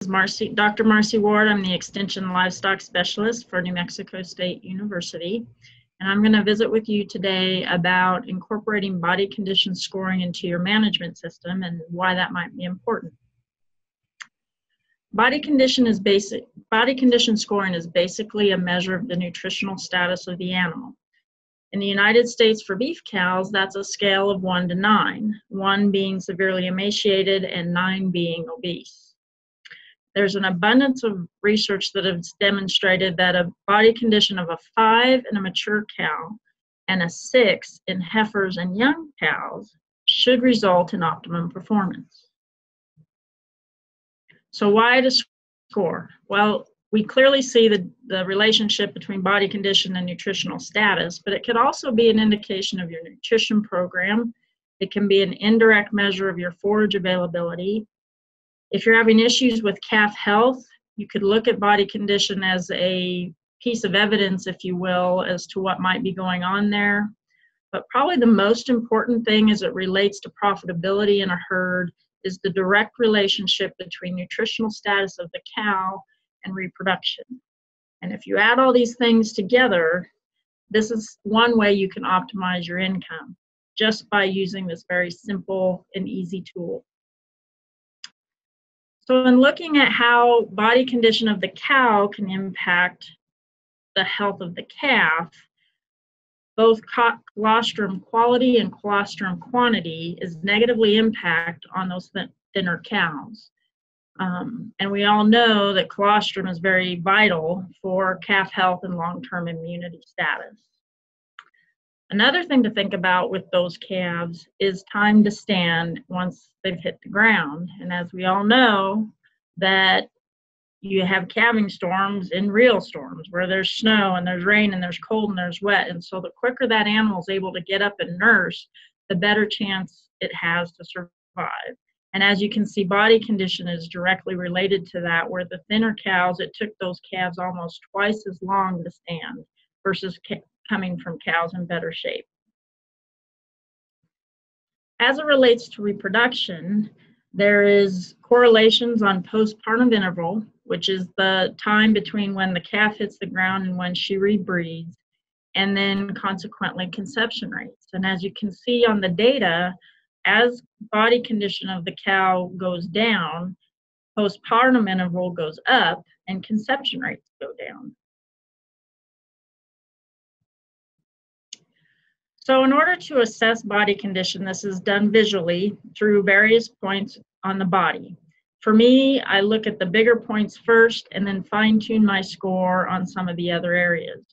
Marcy, Dr. Marcy Ward. I'm the Extension Livestock Specialist for New Mexico State University. And I'm going to visit with you today about incorporating body condition scoring into your management system and why that might be important. Body condition scoring is basically a measure of the nutritional status of the animal. In the United States, for beef cows, that's a scale of 1 to 9, 1 being severely emaciated and 9 being obese. There's an abundance of research that has demonstrated that a body condition of a 5 in a mature cow and a 6 in heifers and young cows should result in optimum performance. So why to score? Well, we clearly see the relationship between body condition and nutritional status, but it could also be an indication of your nutrition program. It can be an indirect measure of your forage availability. If you're having issues with calf health, you could look at body condition as a piece of evidence, if you will, as to what might be going on there. But probably the most important thing as it relates to profitability in a herd is the direct relationship between nutritional status of the cow and reproduction. And if you add all these things together, this is one way you can optimize your income, just by using this very simple and easy tool. So in looking at how body condition of the cow can impact the health of the calf, both colostrum quality and colostrum quantity is negatively impact on those thinner cows. And we all know that colostrum is very vital for calf health and long-term immunity status. Another thing to think about with those calves is time to stand once they've hit the ground. And as we all know, that you have calving storms in real storms where there's snow and there's rain and there's cold and there's wet. And so the quicker that animal is able to get up and nurse, the better chance it has to survive. And as you can see, body condition is directly related to that, where the thinner cows, it took those calves almost twice as long to stand versus coming from cows in better shape. As it relates to reproduction, there is correlations on postpartum interval, which is the time between when the calf hits the ground and when she rebreeds, and then consequently conception rates. And as you can see on the data, as body condition of the cow goes down, postpartum interval goes up and conception rates go down. So in order to assess body condition, this is done visually through various points on the body. For me, I look at the bigger points first and then fine-tune my score on some of the other areas.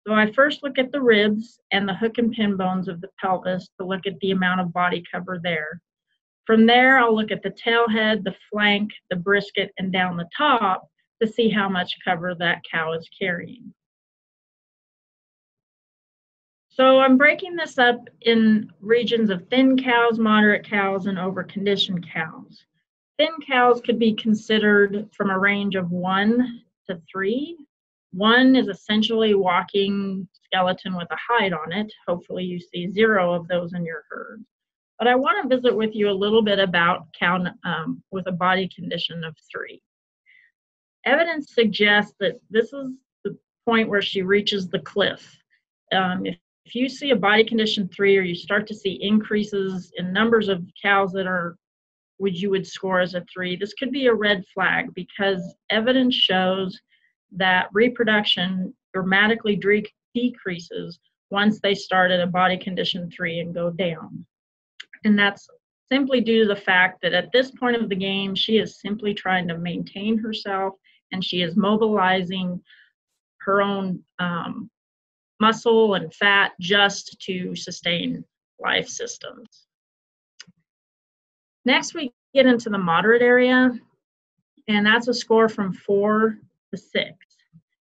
So I first look at the ribs and the hook and pin bones of the pelvis to look at the amount of body cover there. From there, I'll look at the tail head, the flank, the brisket, and down the top to see how much cover that cow is carrying. So I'm breaking this up in regions of thin cows, moderate cows, and overconditioned cows. Thin cows could be considered from a range of 1 to 3. 1 is essentially walking skeleton with a hide on it. Hopefully you see 0 of those in your herd. But I want to visit with you a little bit about cow with a body condition of 3. Evidence suggests that this is the point where she reaches the cliff. If you see a body condition 3, or you start to see increases in numbers of cows that are you would score as a 3, this could be a red flag, because evidence shows that reproduction dramatically decreases once they start at a body condition 3 and go down. And that's simply due to the fact that at this point of the game, she is simply trying to maintain herself, and she is mobilizing her own muscle and fat just to sustain life systems. Next, we get into the moderate area, and that's a score from 4 to 6.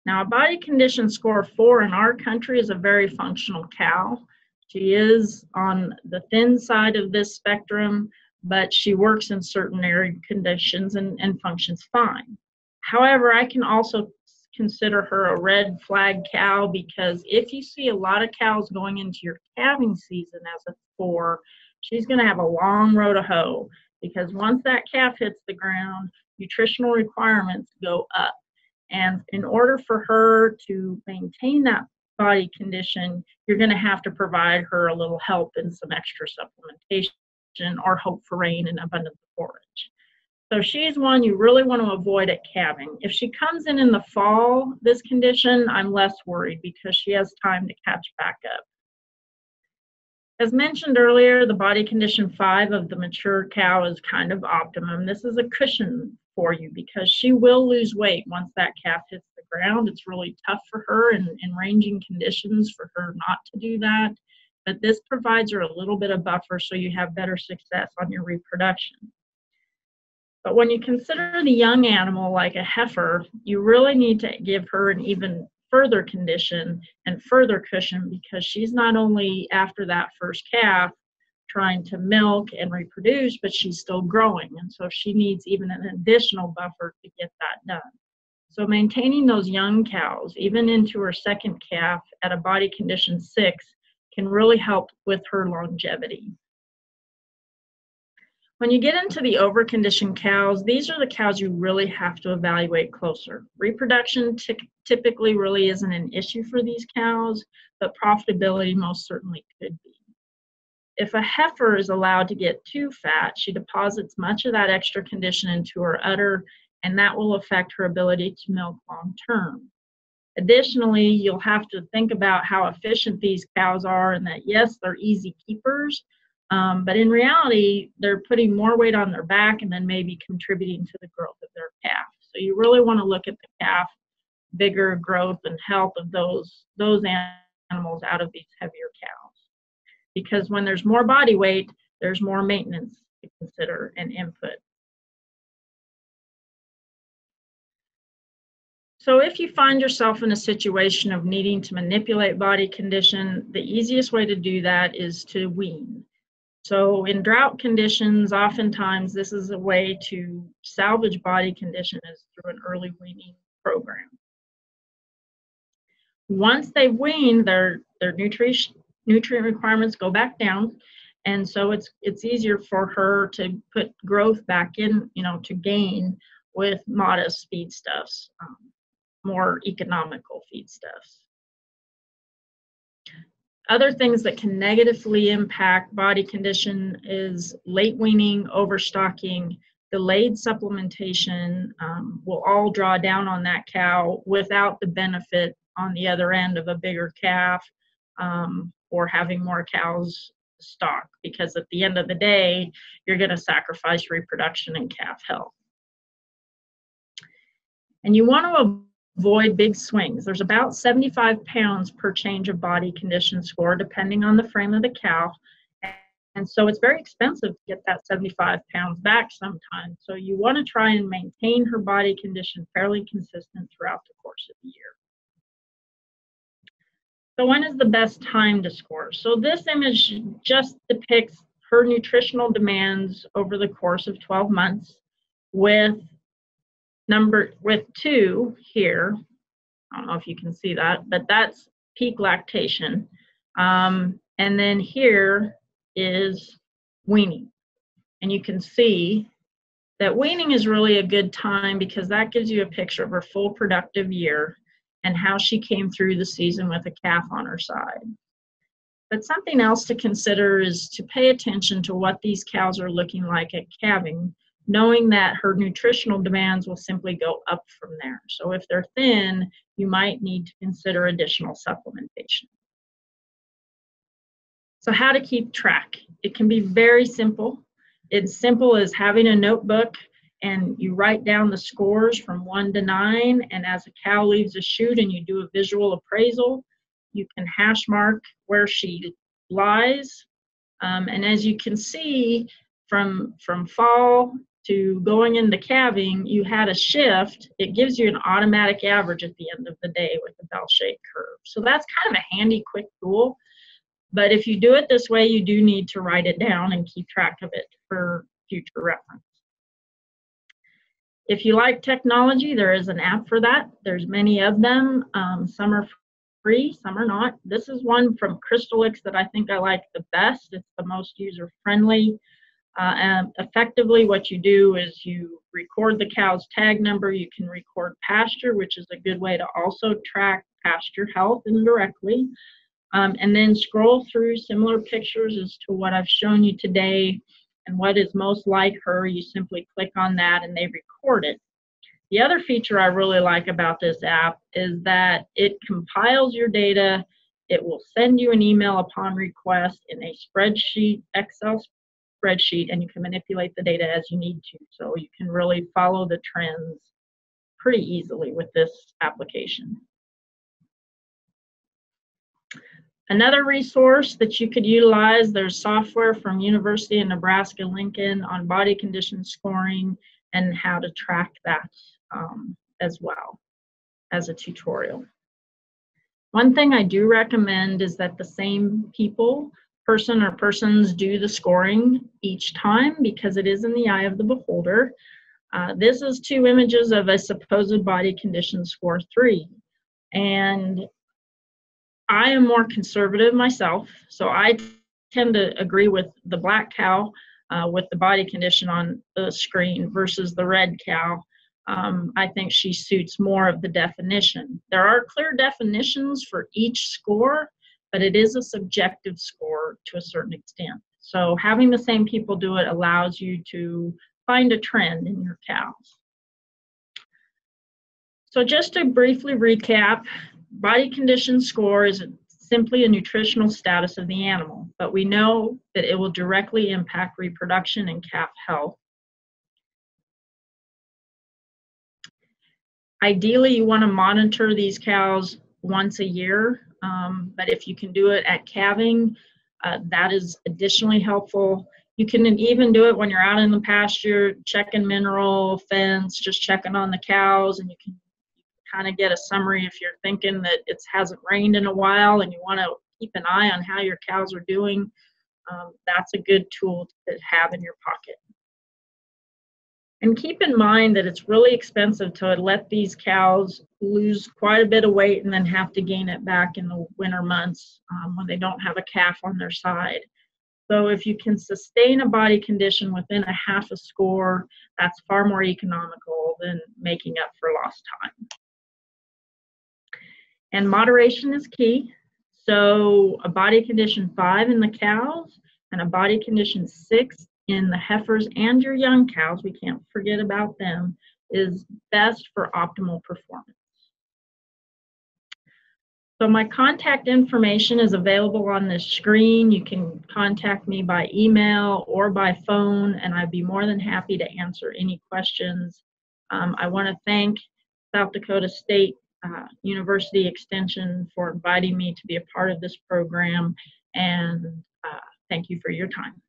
Now, a body condition score 4 in our country is a very functional cow. She is on the thin side of this spectrum, but she works in certain area conditions and functions fine. However, I can also consider her a red flag cow, because if you see a lot of cows going into your calving season as a 4, she's going to have a long road to hoe. because once that calf hits the ground, nutritional requirements go up. And in order for her to maintain that body condition, you're going to have to provide her a little help and some extra supplementation or hope for rain and abundant forage. So she's one you really want to avoid at calving. If she comes in the fall, this condition, I'm less worried because she has time to catch back up. As mentioned earlier, the body condition 5 of the mature cow is kind of optimum. This is a cushion for you because she will lose weight once that calf hits the ground. It's really tough for her in ranging conditions for her not to do that. But this provides her a little bit of buffer so you have better success on your reproduction. But when you consider the young animal like a heifer, you really need to give her an even further condition and further cushion because she's not only after that first calf trying to milk and reproduce, but she's still growing. And so she needs even an additional buffer to get that done. So maintaining those young cows, even into her second calf at a body condition 6, can really help with her longevity. When you get into the overconditioned cows, these are the cows you really have to evaluate closer. Reproduction typically really isn't an issue for these cows, but profitability most certainly could be. If a heifer is allowed to get too fat, she deposits much of that extra condition into her udder, and that will affect her ability to milk long term. Additionally, you'll have to think about how efficient these cows are and that, yes, they're easy keepers, but in reality, they're putting more weight on their back and then maybe contributing to the growth of their calf. So you really want to look at the calf vigor, growth, and health of those animals out of these heavier cows. Because when there's more body weight, there's more maintenance to consider and input. So if you find yourself in a situation of needing to manipulate body condition, the easiest way to do that is to wean. So in drought conditions, oftentimes this is a way to salvage body condition is through an early weaning program. Once they wean, their nutrient requirements go back down, and so it's easier for her to put growth back in, to gain with modest feedstuffs, more economical feedstuffs. Other things that can negatively impact body condition is late weaning, overstocking, delayed supplementation will all draw down on that cow without the benefit on the other end of a bigger calf or having more cows stock, because at the end of the day, you're going to sacrifice reproduction and calf health. And you want to avoid big swings. There's about 75 pounds per change of body condition score, depending on the frame of the cow. And so it's very expensive to get that 75 pounds back sometimes. So you want to try and maintain her body condition fairly consistent throughout the course of the year. So when is the best time to score? So this image just depicts her nutritional demands over the course of 12 months with 2 here. I don't know if you can see that, but that's peak lactation. And then here is weaning. And you can see that weaning is really a good time because that gives you a picture of her full productive year and how she came through the season with a calf on her side. But something else to consider is to pay attention to what these cows are looking like at calving, knowing that her nutritional demands will simply go up from there. So if they're thin, you might need to consider additional supplementation. So how to keep track? It can be very simple. It's simple as having a notebook and you write down the scores from 1 to 9, and as a cow leaves a chute and you do a visual appraisal, you can hash mark where she lies. And as you can see, from fall to going into calving, you had a shift. It gives you an automatic average at the end of the day with a bell-shaped curve. So that's kind of a handy, quick tool. But if you do it this way, you do need to write it down and keep track of it for future reference. If you like technology, there is an app for that. There's many of them. Some are free, some are not. This is one from Crystalix that I think I like the best. It's the most user-friendly. And effectively, what you do is you record the cow's tag number. You can record pasture, which is a good way to also track pasture health indirectly. And then scroll through similar pictures as to what I've shown you today and what is most like her. You simply click on that and they record it. The other feature I really like about this app is that it compiles your data. It will send you an email upon request in a spreadsheet, Excel spreadsheet, and you can manipulate the data as you need to. So you can really follow the trends pretty easily with this application. Another resource that you could utilize, there's software from University of Nebraska-Lincoln on body condition scoring and how to track that as well as a tutorial. One thing I do recommend is that the same person or persons do the scoring each time, because it is in the eye of the beholder. This is 2 images of a supposed body condition score 3. And I am more conservative myself, so I tend to agree with the black cow with the body condition on the screen versus the red cow. I think she suits more of the definition. There are clear definitions for each score, but it is a subjective score to a certain extent. So having the same people do it allows you to find a trend in your cows. So just to briefly recap, body condition score is simply a nutritional status of the animal, but we know that it will directly impact reproduction and calf health. Ideally, you want to monitor these cows once a year, but if you can do it at calving, that is additionally helpful. You can even do it when you're out in the pasture, checking mineral, fence, just checking on the cows, and you can kind of get a summary if you're thinking that it hasn't rained in a while and you want to keep an eye on how your cows are doing. That's a good tool to have in your pocket. And keep in mind that it's really expensive to let these cows lose quite a bit of weight and then have to gain it back in the winter months when they don't have a calf on their side. So if you can sustain a body condition within a half a score, that's far more economical than making up for lost time. And moderation is key. So a body condition 5 in the cows and a body condition 6 in the heifers and your young cows, we can't forget about them, is best for optimal performance. So my contact information is available on this screen. You can contact me by email or by phone, and I'd be more than happy to answer any questions. I want to thank South Dakota State University Extension for inviting me to be a part of this program, and thank you for your time.